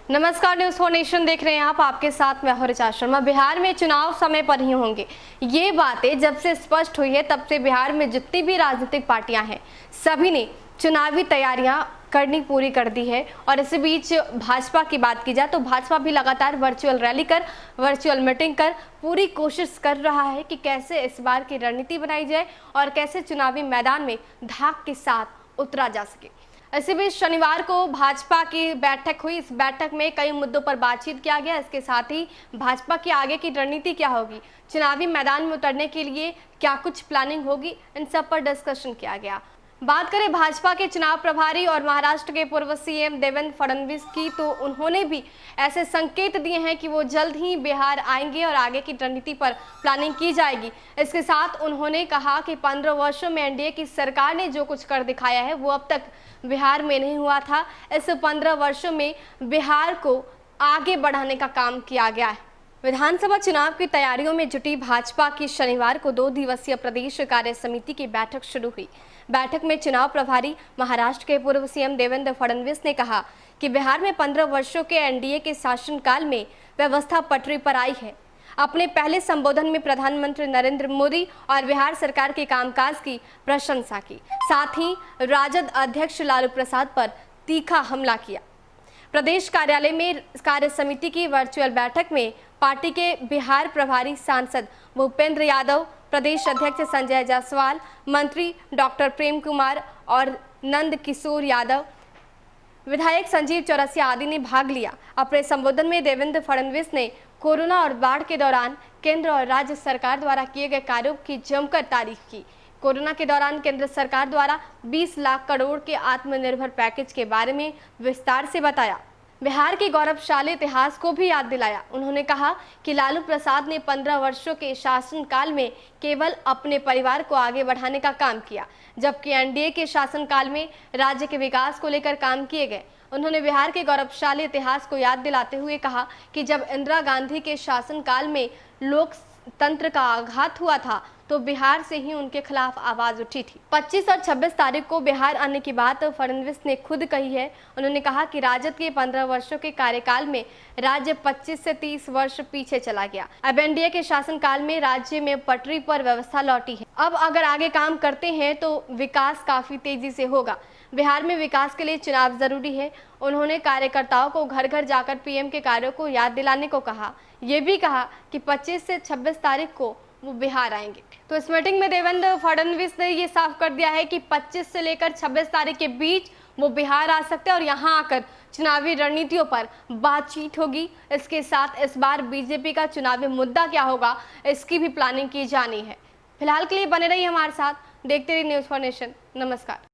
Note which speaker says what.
Speaker 1: नमस्कार, news for nation देख रहे हैं आप। आपके साथ मैं हूं ऋचा शर्मा। बिहार में चुनाव समय पर ही होंगे, ये बातें जब से स्पष्ट हुई है तब से बिहार में जितनी भी राजनीतिक पार्टियां हैं सभी ने चुनावी तैयारियां करनी पूरी कर दी है। और इसी बीच भाजपा की बात की जाए तो भाजपा भी लगातार वर्चुअल रैली कर, वर्चुअल मीटिंग कर पूरी कोशिश कर रहा है कि कैसे इस बार की रणनीति बनाई जाए और कैसे चुनावी मैदान में धाक के साथ उतरा जा सके। इसी बीच शनिवार को भाजपा की बैठक हुई। इस बैठक में कई मुद्दों पर बातचीत किया गया। इसके साथ ही भाजपा की आगे की रणनीति क्या होगी, चुनावी मैदान में उतरने के लिए क्या कुछ प्लानिंग होगी, इन सब पर डिस्कशन किया गया। बात करें भाजपा के चुनाव प्रभारी और महाराष्ट्र के पूर्व सीएम देवेंद्र फडणवीस की, तो उन्होंने भी ऐसे संकेत दिए हैं कि वो जल्द ही बिहार आएंगे और आगे की रणनीति पर प्लानिंग की जाएगी। इसके साथ उन्होंने कहा कि 15 वर्षों में एनडीए की सरकार ने जो कुछ कर दिखाया है वो अब तक बिहार में नहीं हुआ था। इस 15 वर्षों में बिहार को आगे बढ़ाने का काम किया गया है। विधानसभा चुनाव की तैयारियों में जुटी भाजपा की शनिवार को 2 दिवसीय प्रदेश कार्य समिति की बैठक शुरू हुई। बैठक में चुनाव प्रभारी महाराष्ट्र के पूर्व सीएम देवेंद्र फडणवीस ने कहा कि बिहार में 15 वर्षों के एनडीए के शासनकाल में व्यवस्था पटरी पर आई है। अपने पहले संबोधन में प्रधानमंत्री नरेंद्र मोदी और बिहार सरकार के कामकाज की प्रशंसा की, साथ ही राजद अध्यक्ष लालू प्रसाद पर तीखा हमला किया। प्रदेश कार्यालय में कार्य समिति की वर्चुअल बैठक में पार्टी के बिहार प्रभारी सांसद भूपेंद्र यादव, प्रदेश अध्यक्ष संजय जायसवाल, मंत्री डॉक्टर प्रेम कुमार और नंद किशोर यादव, विधायक संजीव चौरसिया आदि ने भाग लिया। अपने संबोधन में देवेंद्र फडणवीस ने कोरोना और बाढ़ के दौरान केंद्र और राज्य सरकार द्वारा किए गए कार्यों की जमकर तारीफ की। कोरोना के दौरान केंद्र सरकार द्वारा 20 लाख करोड़ के आत्मनिर्भर पैकेज के बारे में विस्तार से बताया। बिहार के गौरवशाली इतिहास को भी याद दिलाया। उन्होंने कहा कि लालू प्रसाद ने 15 वर्षों के शासनकाल में केवल अपने परिवार को आगे बढ़ाने का काम किया, जबकि एनडीए के शासनकाल में राज्य के विकास को लेकर काम किए गए। उन्होंने बिहार के गौरवशाली इतिहास को याद दिलाते हुए कहा कि जब इंदिरा गांधी के शासनकाल में लोकतंत्र का आघात हुआ था तो बिहार से ही उनके खिलाफ आवाज उठी थी। 25 और 26 तारीख को बिहार आने की बात फडणवीस ने खुद कही है। उन्होंने कहा कि राजद के 15 वर्षों के कार्यकाल में राज्य 25 से 30 वर्ष पीछे चला गया। अब एनडीए के शासनकाल में राज्य में पटरी पर व्यवस्था लौटी है। अब अगर आगे काम करते हैं तो विकास काफी तेजी से होगा। बिहार में विकास के लिए चुनाव जरूरी है। उन्होंने कार्यकर्ताओं को घर घर जाकर पीएम के कार्यों को याद दिलाने को कहा। ये भी कहा कि 25 से 26 तारीख को वो बिहार आएंगे। तो इस मीटिंग में देवेंद्र फडणवीस ने ये साफ कर दिया है कि 25 से लेकर 26 तारीख के बीच वो बिहार आ सकते हैं और यहाँ आकर चुनावी रणनीतियों पर बातचीत होगी। इसके साथ इस बार बीजेपी का चुनावी मुद्दा क्या होगा, इसकी भी प्लानिंग की जानी है। फिलहाल के लिए बने रहिए हमारे साथ, देखते रहिए न्यूज़ फॉर नेशन। नमस्कार।